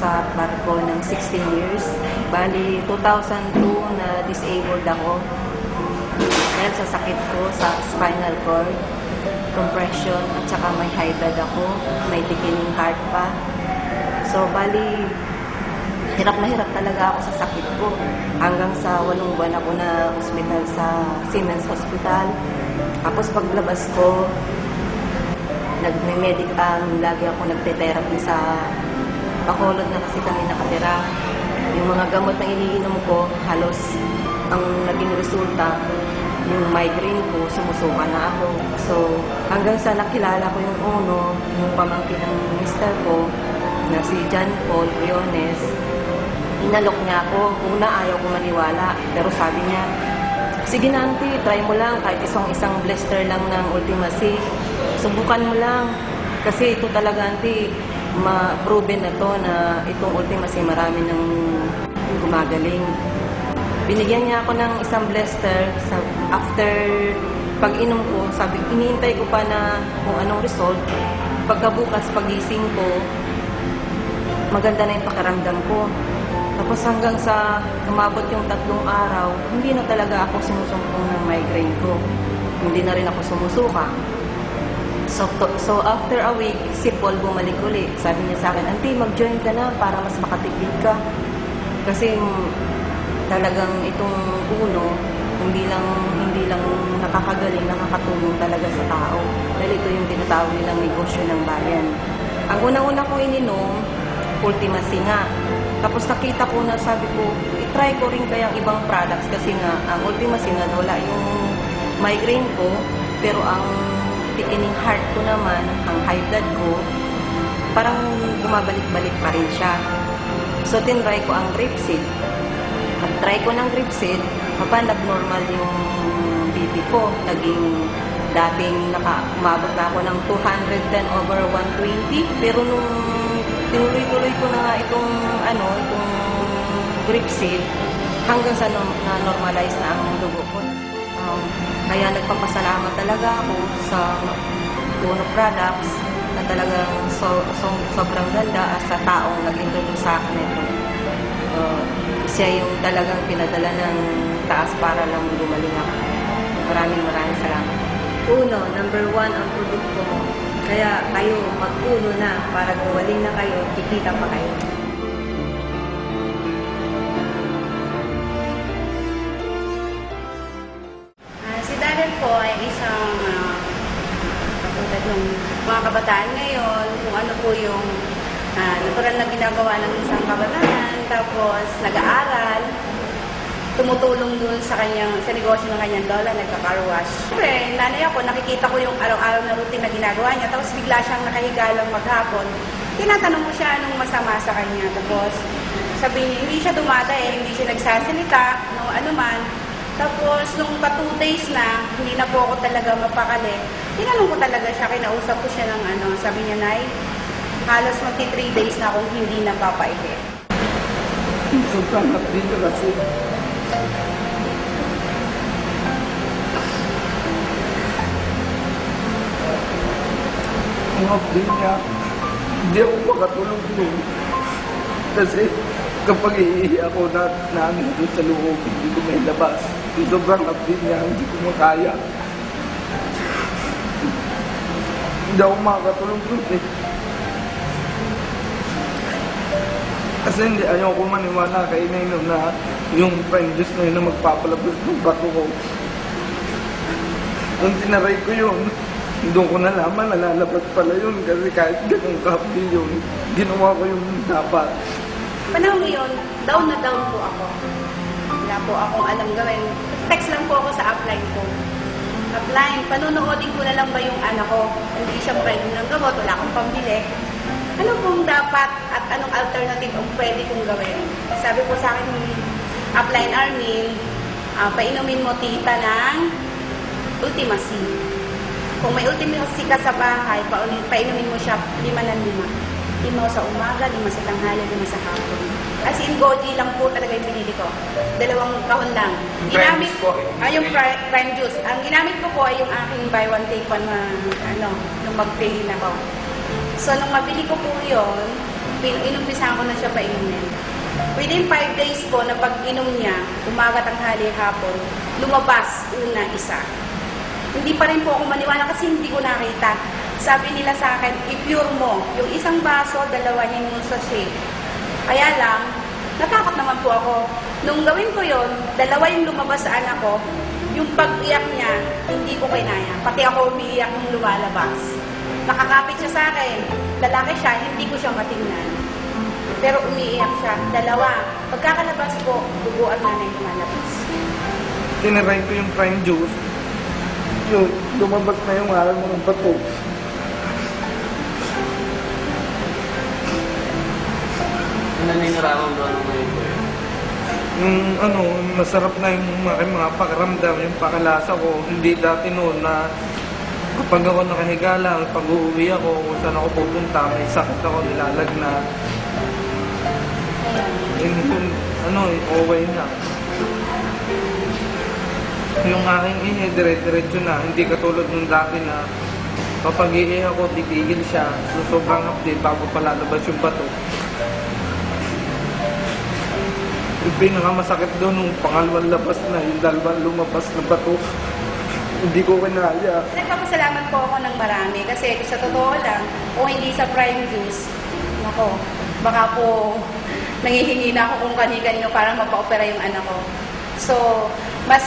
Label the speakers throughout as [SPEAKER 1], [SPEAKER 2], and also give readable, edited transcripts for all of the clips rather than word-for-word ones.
[SPEAKER 1] sa barko ng 16 years. Bali, 2002 na disabled ako dahil sa sakit ko sa spinal cord, compression, at saka may high blood ako, may thickening heart pa. So, bali, hirap na hirap talaga ako sa sakit ko. Hanggang sa 8 buwan ako na hospital sa Siemens Hospital. Tapos paglabas ko, lagi ako nagte-therapy sa Bacolod na kasi kami nakatira. Yung mga gamot na iniinom ko, halos ang naging resulta, yung migraine ko, sumusuka na ako. So, hanggang sa nakilala ko yung yung pamangkin ng mister ko, na si John Paul Briones, inalok niya ako. Una, ayaw ko maniwala. Pero sabi niya, sige na auntie, try mo lang kahit isang blister lang ng Ultimacy. Subukan mo lang. Kasi ito talaga auntie, ma-proven na to na itong Ultimacy marami nang gumagaling. Binigyan niya ako ng isang blister. After pag-inom ko, sabi, iniintay ko pa na kung anong result. Pagkabukas, pagising ko, maganda na yung pakiramdam ko. Tapos hanggang sa umabot yung 3 araw, hindi na talaga ako sumusumpong ng migraine ko. Hindi na rin ako sumusuka. So after a week, si Paul bumalik ulit. Sabi niya sa akin, auntie, mag-join ka na para mas makatipid ka. Kasi talagang itong hindi lang nakakagaling, nakakatulong talaga sa tao. Dahil ito yung tinatawag nilang negosyo ng bayan. Ang unang-una kong ininom, Ultimacy nga. Tapos nakita ko na, sabi ko, itry ko rin kayang ibang products kasi nga, ang Ultimacy nga, wala yung migraine ko, pero ang thickening heart ko naman, ang high blood ko, parang bumabalik-balik pa rin siya. So, tinry ko ang Grapseed. Pag-try ko ng Grapseed, nag-normal yung BP ko. Naging dating umabot na ako ng 210/120. Pero nung tinuloy-tuloy ko na nga itong Grapseed, hanggang sa na-normalize na ang dugo ko. Kaya nagpapasalamat talaga ako sa Uno Products na talagang sobrang ganda sa taong nag-introduce sa akin ito. Siya yung talagang pinadala ng taas para lang gumaling ako. Maraming salamat. Number 1 ang produkto mo. Kaya kayo mag-uno na para gumaling na kayo, kikita pa kayo.
[SPEAKER 2] Si Darren po ay isang katulad ng mga kabataan ngayon, kung ano po yung natural na ginagawa ng isang kabataan, tapos nag-aaral, tumutulong dun sa negosyo ng kanyang lola, nagka-car wash. Siyempre, nanay ako, nakikita ko yung araw-araw na routine na ginagawa niya, tapos bigla siyang nakahiga lang maghapon. Tinatanong ko siya anong masama sa kanya, tapos sabi niya, hindi siya hindi siya nagsasalita, anuman. Tapos, nung 2 days na, hindi na po ako talaga mapakali. Tinanong ko talaga siya, kinausap ko siya ng sabi niya, Nay, halos 3 days na akong hindi napapaihi.
[SPEAKER 3] Sobrang dito kasi. Ang update niya, hindi ako makatulog doon. Kasi kapag iihi ako na doon sa loob, hindi ko may labas. Sobrang update niya, hindi ko makaya. Hindi ako makatulog doon eh. Kasi hindi, ayaw ko maniwala kay Nino na yung friend juice na yun na magpapalabas ng bato ko. Nung tinaray ko yun, doon ko nalaman, nalalabas pala yun kasi kahit ganun kapdi yun, ginawa ko yung dapat.
[SPEAKER 2] Panahon yun, down na down po ako. Wala po akong alam gawin. Text lang po ako sa upline ko. Upline, panunoodin ko na lang ba yung anak ko? Hindi siya pwede ng gamot, wala akong pambili. Ano pong dapat at anong alternative ang pwede kong gawin? Sabi po sa akin ni Upline Armin, painumin mo tita ng Ultimacy. Kung may Ultimacy ka sa bahay, painumin mo siya 5 ng 5. 5 sa umaga, 5 sa tanghali, 5 sa hapon. As in, Goji lang po talaga yung pinili ko. 2 kahon lang. Ginamit ko, yung prime juice. Ang ginamit ko po ay yung aking buy one take one nung mag-pay na ko. So, nung mabili ko po yun, inumpisahan ko na siya painumin. Within 5 days po na pag-inom niya, umaga, tanghali, hapon, lumabas una isa. Hindi pa rin po ako maniwala kasi hindi ko nakita. Sabi nila sa akin, i-pure mo. Yung isang baso, dalawahin mo sa shake. Kaya lang, natakot naman po ako. Nung gawin ko yon, dalawa yung lumabas sa anak ko, yung pag-iyak niya, hindi ko kinaya. Pati ako umiiyak nung lumalabas. Nakakapit siya sa akin. Lalaki siya, hindi ko siya matingnan. Pero umiiyak siya. Dalawa. Pagkakalabas ko, duguan na na yung lumalabas.
[SPEAKER 3] Tiniray ko yung prime juice. So, lumabas na yung mga bato.
[SPEAKER 4] Ano nararamdaman mo ngayon po yun?
[SPEAKER 3] Yung masarap na yung mga pakiramdam, yung pakalasa ko. Hindi dati noon na kapag ako nakahiga lang, pag uuwi ako, kung saan ako pupunta, may sakit ako, nilalagnat. Okay na. Yung aking ihi, dire-diretso na. Hindi katulad nung dati na kapag ihi ako, titigil siya. So, sobrang update bago palalabas yung bato. Yung pinakamasakit doon, nung pangalawang labas na, yung dalawang lumabas na bato. Hindi ko kinaya.
[SPEAKER 2] Nagpapasalamat po ako ng marami kasi sa totoo lang, kung hindi sa prime juice, nako, baka po nangihingi na ako kung kani-kanino para mapa-opera yung anak ko. So, mas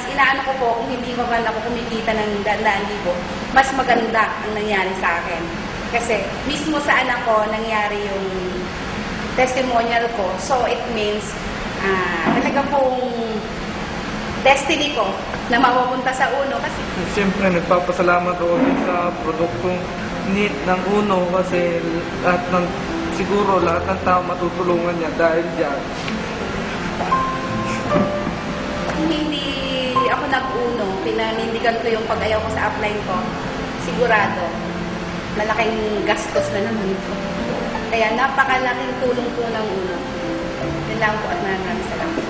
[SPEAKER 2] inaano ko po kung hindi pa man ako kumikita ng daan-daan libo, mas maganda ang nangyari sa akin. Kasi mismo sa anak ko nangyari yung testimonial ko. So, it means talaga pong destiny ko na mapupunta sa Uno kasi
[SPEAKER 3] Siyempre, nagpapasalamat ako din sa produktong NEET ng Uno kasi siguro lahat ng tao matutulungan niya dahil dyan.
[SPEAKER 2] hindi ako nag-Uno, pinanindigan ko yung pag-ayaw ko sa upline ko, sigurado, malaking gastos na naman ito. Kaya napakalaking tulong po ng Uno. Yun lang po at maraming salamat.